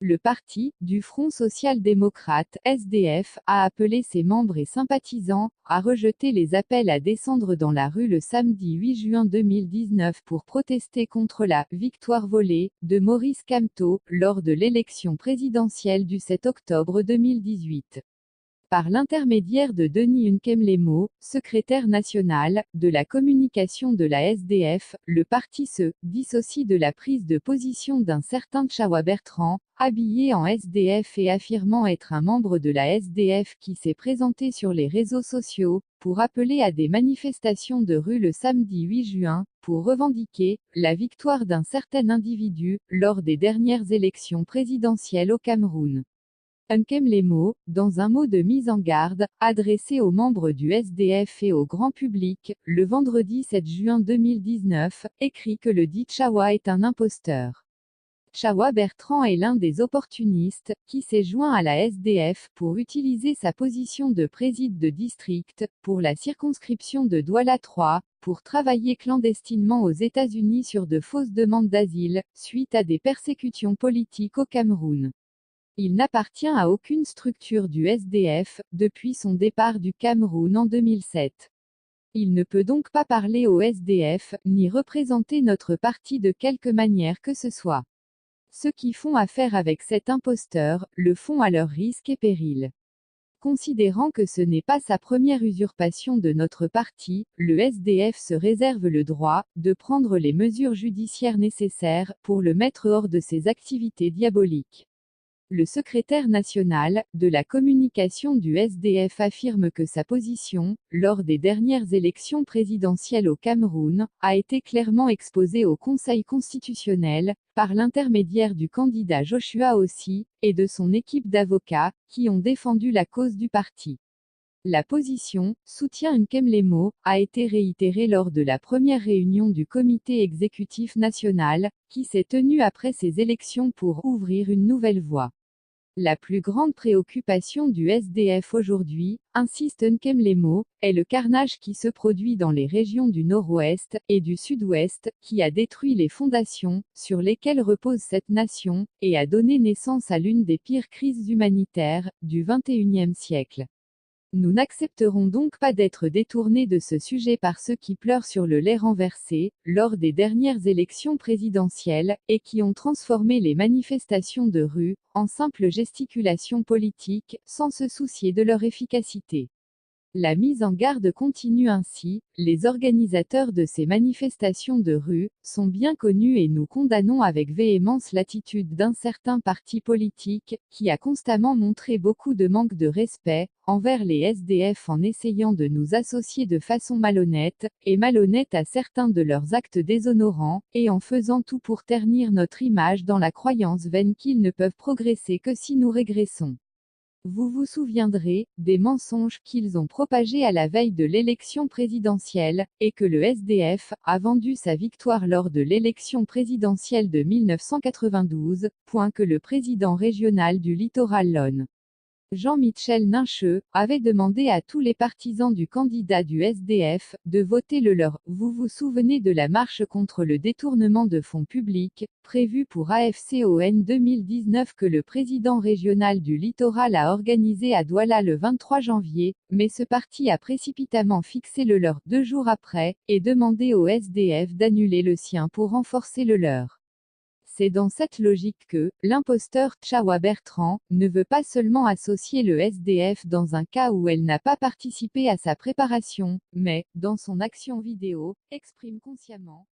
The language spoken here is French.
le parti du Front social-démocrate (SDF) a appelé ses membres et sympathisants à rejeter les appels à descendre dans la rue le samedi 8 juin 2019 pour protester contre la « victoire volée » de Maurice Kamto lors de l'élection présidentielle du 7 octobre 2018. Par l'intermédiaire de Denis Nkemlemo, secrétaire national de la communication de la SDF, le parti se dissocie de la prise de position d'un certain Tchawa Bertrand, habillé en SDF et affirmant être un membre de la SDF qui s'est présenté sur les réseaux sociaux pour appeler à des manifestations de rue le samedi 8 juin, pour revendiquer la victoire d'un certain individu lors des dernières élections présidentielles au Cameroun. Nkemlemo, dans un mot de mise en garde, adressé aux membres du SDF et au grand public, le vendredi 7 juin 2019, écrit que le dit Tchawa est un imposteur. Tchawa Bertrand est l'un des opportunistes, qui s'est joint à la SDF pour utiliser sa position de président de district, pour la circonscription de Douala 3, pour travailler clandestinement aux États-Unis sur de fausses demandes d'asile, suite à des persécutions politiques au Cameroun. Il n'appartient à aucune structure du SDF, depuis son départ du Cameroun en 2007. Il ne peut donc pas parler au SDF, ni représenter notre parti de quelque manière que ce soit. Ceux qui font affaire avec cet imposteur, le font à leur risque et péril. Considérant que ce n'est pas sa première usurpation de notre parti, le SDF se réserve le droit de prendre les mesures judiciaires nécessaires pour le mettre hors de ses activités diaboliques. Le secrétaire national de la communication du SDF affirme que sa position, lors des dernières élections présidentielles au Cameroun, a été clairement exposée au Conseil constitutionnel, par l'intermédiaire du candidat Joshua Ossi, et de son équipe d'avocats, qui ont défendu la cause du parti. La position, soutient Nkemlemo, a été réitérée lors de la première réunion du comité exécutif national, qui s'est tenue après ces élections pour ouvrir une nouvelle voie. La plus grande préoccupation du SDF aujourd'hui, insiste Nkemlemo, est le carnage qui se produit dans les régions du Nord-Ouest et du Sud-Ouest, qui a détruit les fondations sur lesquelles repose cette nation, et a donné naissance à l'une des pires crises humanitaires du XXIe siècle. Nous n'accepterons donc pas d'être détournés de ce sujet par ceux qui pleurent sur le lait renversé, lors des dernières élections présidentielles, et qui ont transformé les manifestations de rue, en simples gesticulations politiques, sans se soucier de leur efficacité. La mise en garde continue ainsi, les organisateurs de ces manifestations de rue sont bien connus et nous condamnons avec véhémence l'attitude d'un certain parti politique, qui a constamment montré beaucoup de manque de respect envers les SDF en essayant de nous associer de façon malhonnête, et malhonnête à certains de leurs actes déshonorants, et en faisant tout pour ternir notre image dans la croyance vaine qu'ils ne peuvent progresser que si nous régressons. Vous vous souviendrez des mensonges qu'ils ont propagés à la veille de l'élection présidentielle, et que le SDF a vendu sa victoire lors de l'élection présidentielle de 1992, que le président régional du littoral Lon. Jean-Michel Nincheux, avait demandé à tous les partisans du candidat du SDF, de voter le leur. Vous vous souvenez de la marche contre le détournement de fonds publics, prévue pour AFCON 2019 que le président régional du littoral a organisée à Douala le 23 janvier, mais ce parti a précipitamment fixé le leur 2 jours après, et demandé au SDF d'annuler le sien pour renforcer le leur. C'est dans cette logique que l'imposteur Tchawa Bertrand ne veut pas seulement associer le SDF dans un cas où elle n'a pas participé à sa préparation, mais, dans son action vidéo, exprime consciemment